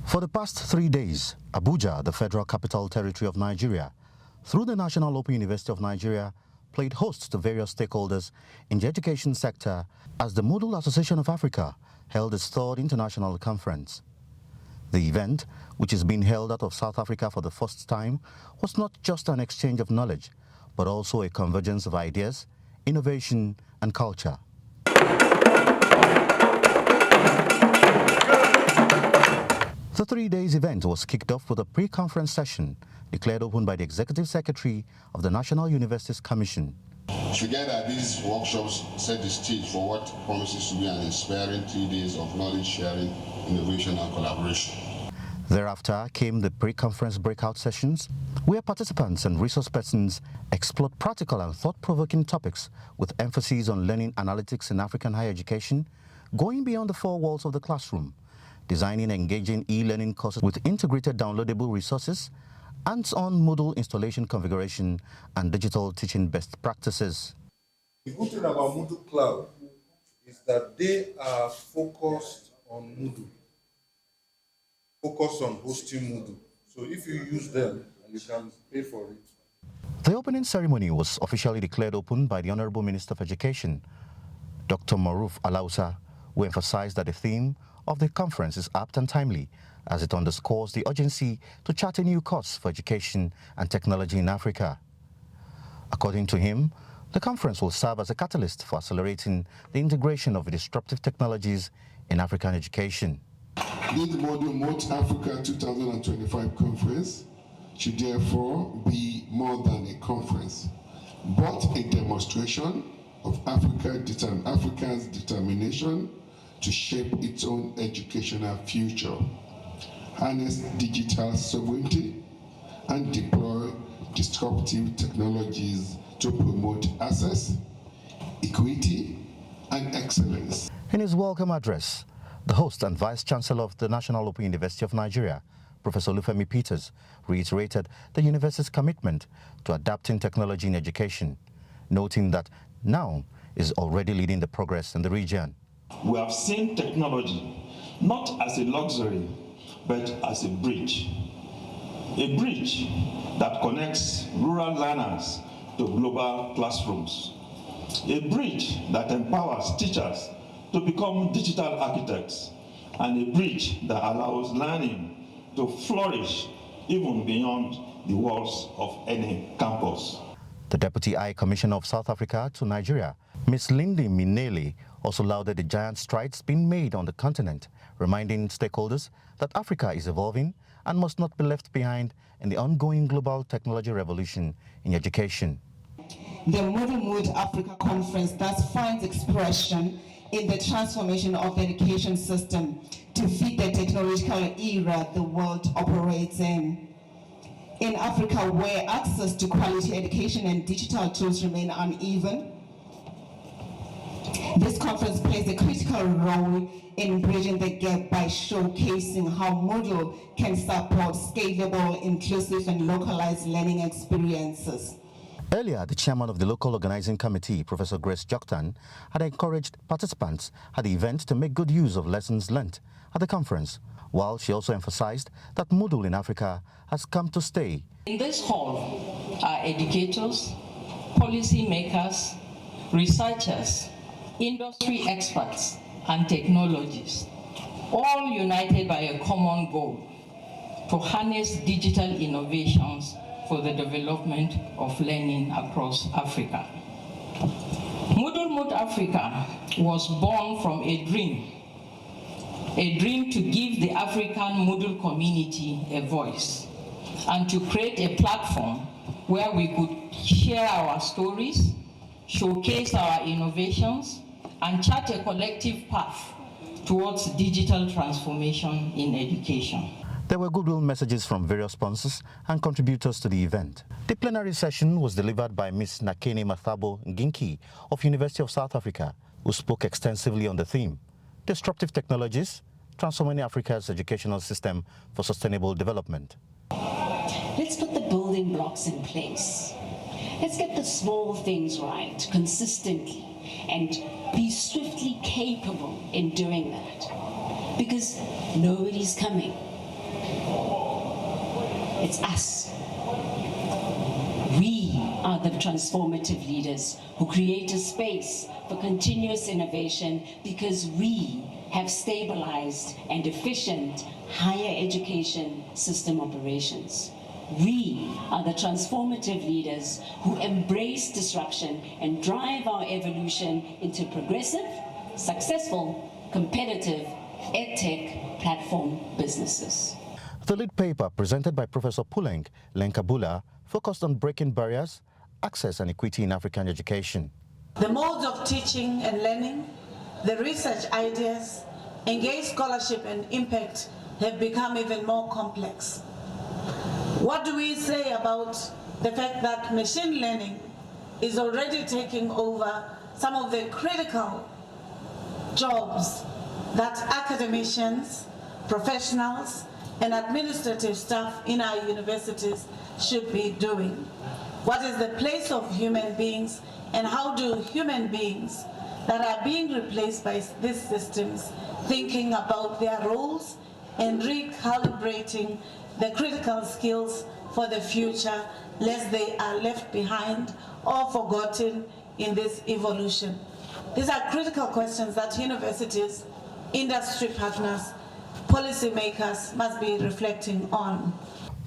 For the past 3 days, Abuja, the Federal Capital Territory of Nigeria, through the National Open University of Nigeria, played host to various stakeholders in the education sector as the Moodle Association of Africa held its third international conference. The event, which is being held out of South Africa for the first time, was not just an exchange of knowledge, but also a convergence of ideas, innovation, and culture. The 3 days event was kicked off with a pre-conference session declared open by the Executive Secretary of the National Universities Commission. Together, these workshops set the stage for what promises to be an inspiring 3 days of knowledge sharing, innovation, and collaboration. Thereafter came the pre-conference breakout sessions, where participants and resource persons explored practical and thought-provoking topics with emphasis on learning analytics in African higher education, going beyond the four walls of the classroom, designing engaging e-learning courses with integrated downloadable resources, hands-on Moodle installation configuration, and digital teaching best practices. The good thing about Moodle Cloud is that they are focused on Moodle, focused on hosting Moodle. So if you use them, you can pay for it. The opening ceremony was officially declared open by the Honorable Minister of Education, Dr. Maruf Alausa, who emphasized that the theme of the conference is apt and timely, as it underscores the urgency to chart a new course for education and technology in Africa. According to him, the conference will serve as a catalyst for accelerating the integration of disruptive technologies in African education. This Moodlemoot2025 2025 conference should therefore be more than a conference, but a demonstration of Africa's determination to shape its own educational future, harness digital sovereignty, and deploy disruptive technologies to promote access, equity, and excellence. In his welcome address, the host and Vice Chancellor of the National Open University of Nigeria, Professor Olufemi Peters, reiterated the university's commitment to adapting technology in education, noting that now is already leading the progress in the region. We have seen technology not as a luxury, but as a bridge that connects rural learners to global classrooms, a bridge that empowers teachers to become digital architects, and a bridge that allows learning to flourish even beyond the walls of any campus. The Deputy High Commissioner of South Africa to Nigeria, Ms. Lindy Minele, also lauded the giant strides being made on the continent, reminding stakeholders that Africa is evolving and must not be left behind in the ongoing global technology revolution in education. The Moodlemoot Africa Conference thus finds expression in the transformation of the education system to fit the technological era the world operates in. In Africa, where access to quality education and digital tools remain uneven, this conference plays a critical role in bridging the gap by showcasing how Moodle can support scalable, inclusive, and localized learning experiences. Earlier, the chairman of the local organizing committee, Professor Grace Joktan, had encouraged participants at the event to make good use of lessons learnt at the conference, while she also emphasized that Moodle in Africa has come to stay. In this hall are educators, policy makers, researchers, industry experts, and technologists, all united by a common goal to harness digital innovations for the development of learning across Africa. Moodlemoot Africa was born from a dream to give the African Moodle community a voice and to create a platform where we could share our stories, showcase our innovations, and chart a collective path towards digital transformation in education. There were goodwill messages from various sponsors and contributors to the event. The plenary session was delivered by Ms. Nakene Mathabo Nginki of University of South Africa, who spoke extensively on the theme, Disruptive Technologies, Transforming Africa's Educational System for Sustainable Development. Let's put the building blocks in place. Let's get the small things right consistently and be swiftly capable in doing that. Because nobody's coming. It's us. We are the transformative leaders who create a space for continuous innovation because we have stabilized and efficient higher education system operations. We are the transformative leaders who embrace disruption and drive our evolution into progressive, successful, competitive EdTech platform businesses. The lead paper presented by Professor Puleng Lenkabula focused on breaking barriers, access and equity in African education. The modes of teaching and learning, the research ideas, engaged scholarship and impact have become even more complex. What do we say about the fact that machine learning is already taking over some of the critical jobs that academicians, professionals, and administrative staff in our universities should be doing? What is the place of human beings, and how do human beings that are being replaced by these systems thinking about their roles and recalibrating the critical skills for the future, lest they are left behind or forgotten in this evolution? These are critical questions that universities, industry partners, policymakers must be reflecting on.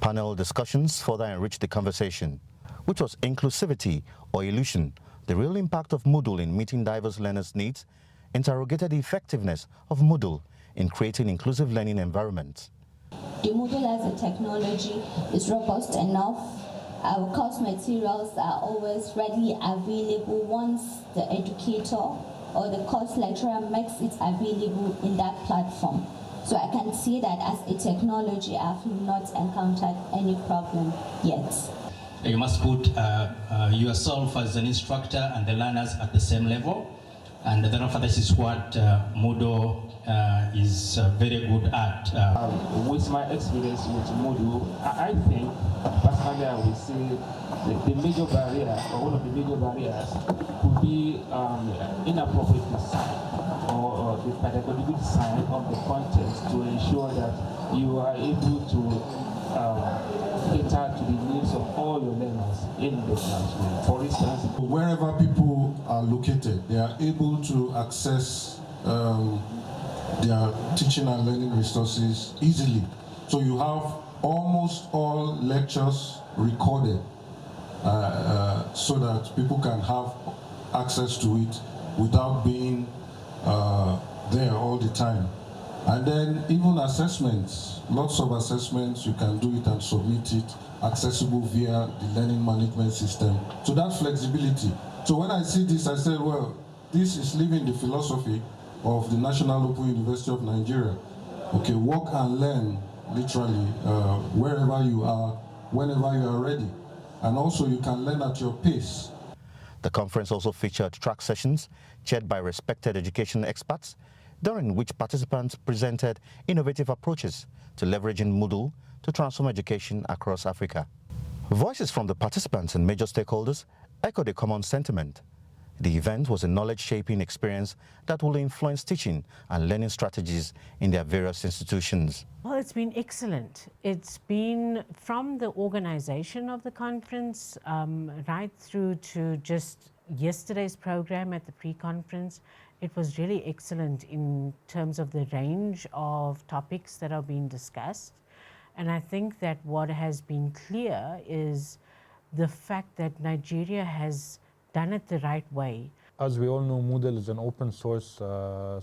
Panel discussions further enriched the conversation, which was inclusivity or illusion, the real impact of Moodle in meeting diverse learners' needs, interrogated the effectiveness of Moodle in creating inclusive learning environments. The Moodle as a technology is robust enough. Our course materials are always readily available once the educator or the course lecturer makes it available in that platform. So I can see that as a technology, I have not encountered any problem yet. You must put yourself as an instructor and the learners at the same level. And therefore, this is what Moodle is very good at. With my experience with Moodle, I think, personally, I would say the major barrier, or one of the major barriers, could be inappropriate design or the pedagogical design of the content to ensure that you are able to cater to the needs of all your learners in the classroom. For instance, wherever people are located, they are able to access their teaching and learning resources easily. So you have almost all lectures recorded so that people can have access to it without being there all the time. And then even assessments, lots of assessments, you can do it and submit it, accessible via the learning management system. So that flexibility. So when I see this, I said, well, this is living the philosophy of the National Open University of Nigeria. Okay, work and learn, literally, wherever you are, whenever you are ready. And also you can learn at your pace. The conference also featured track sessions chaired by respected education experts, during which participants presented innovative approaches to leveraging Moodle to transform education across Africa. Voices from the participants and major stakeholders echoed a common sentiment. The event was a knowledge-shaping experience that will influence teaching and learning strategies in their various institutions. Well, it's been excellent. It's been from the organization of the conference right through to just yesterday's program at the pre-conference. It was really excellent in terms of the range of topics that are being discussed. And I think that what has been clear is the fact that Nigeria has done it the right way. As we all know, Moodle is an open source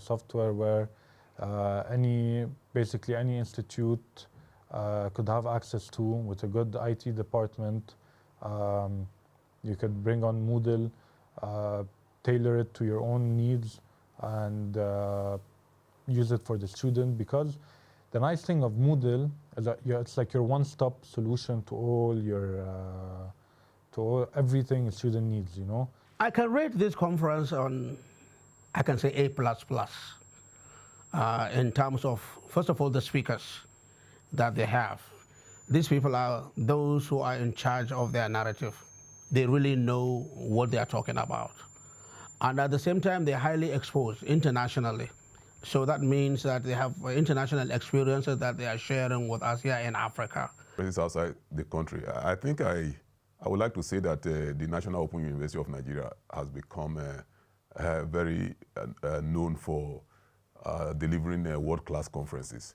software where basically any institute could have access to with a good IT department. You could bring on Moodle, tailor it to your own needs, and use it for the student, because the nice thing of Moodle is that it's like your one-stop solution to all your everything a student needs, you know. I can rate this conference on, I can say A++, in terms of, first of all, the speakers that they have. These people are those who are in charge of their narrative. They really know what they are talking about. And at the same time, they're highly exposed internationally. So that means that they have international experiences that they are sharing with us here in Africa. Outside the country, I think I would like to say that the National Open University of Nigeria has become very known for delivering world-class conferences.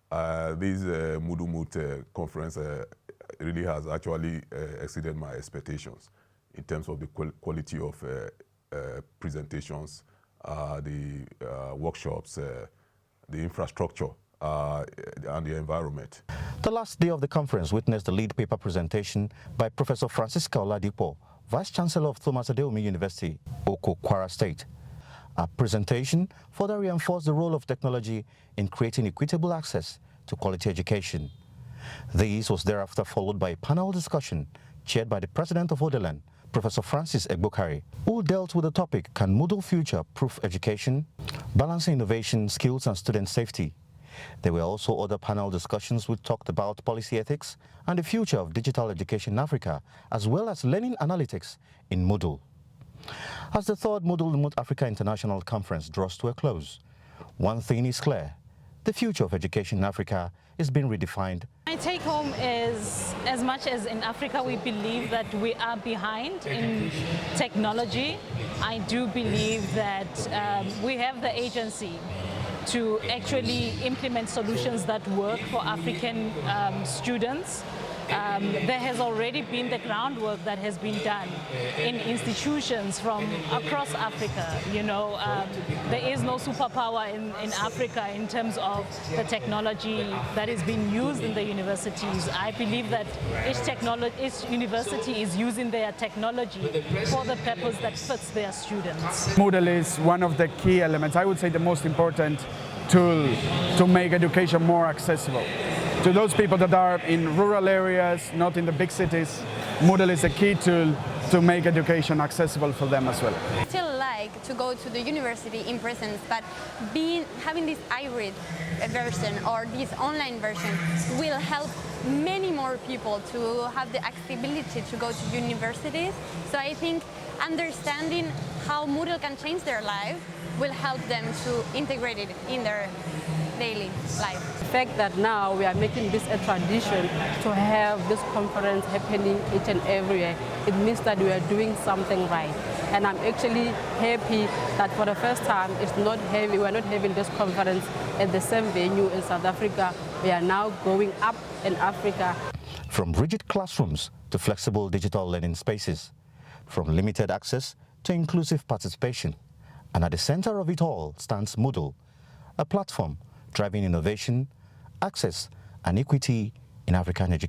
This Moodlemoot conference really has actually exceeded my expectations in terms of the quality of presentations, the workshops, the infrastructure, and the environment. The last day of the conference witnessed the lead paper presentation by Professor Francisca Oladipo, Vice-Chancellor of Thomas Adeomi University, Oko, Kwara State. Our presentation further reinforced the role of technology in creating equitable access to quality education. This was thereafter followed by a panel discussion chaired by the President of Odeland, Professor Francis Egbokari, who dealt with the topic, Can Moodle Future-Proof Education? Balancing Innovation, Skills and Student Safety. There were also other panel discussions which talked about policy ethics and the future of digital education in Africa, as well as learning analytics in Moodle. As the third Moodlemoot Africa International Conference draws to a close, one thing is clear: the future of education in Africa is being redefined. My take home is, as much as in Africa we believe that we are behind in technology, I do believe that we have the agency to actually implement solutions that work for African students. There has already been the groundwork that has been done in institutions from across Africa. You know, there is no superpower in Africa in terms of the technology that is being used in the universities. I believe that each university is using their technology for the purpose that fits their students. Moodle is one of the key elements, I would say the most important tool to make education more accessible. To those people that are in rural areas, not in the big cities, Moodle is a key tool to make education accessible for them as well. I still like to go to the university in presence, but having this hybrid version or this online version will help many more people to have the accessibility to go to universities. So I think understanding how Moodle can change their life will help them to integrate it in their daily life. The fact that now we are making this a tradition to have this conference happening each and every year, it means that we are doing something right. And I'm actually happy that for the first time we are not having this conference at the same venue in South Africa. We are now going up in Africa. From rigid classrooms to flexible digital learning spaces, from limited access to inclusive participation. And at the center of it all stands Moodle, a platform driving innovation, access, and equity in African education.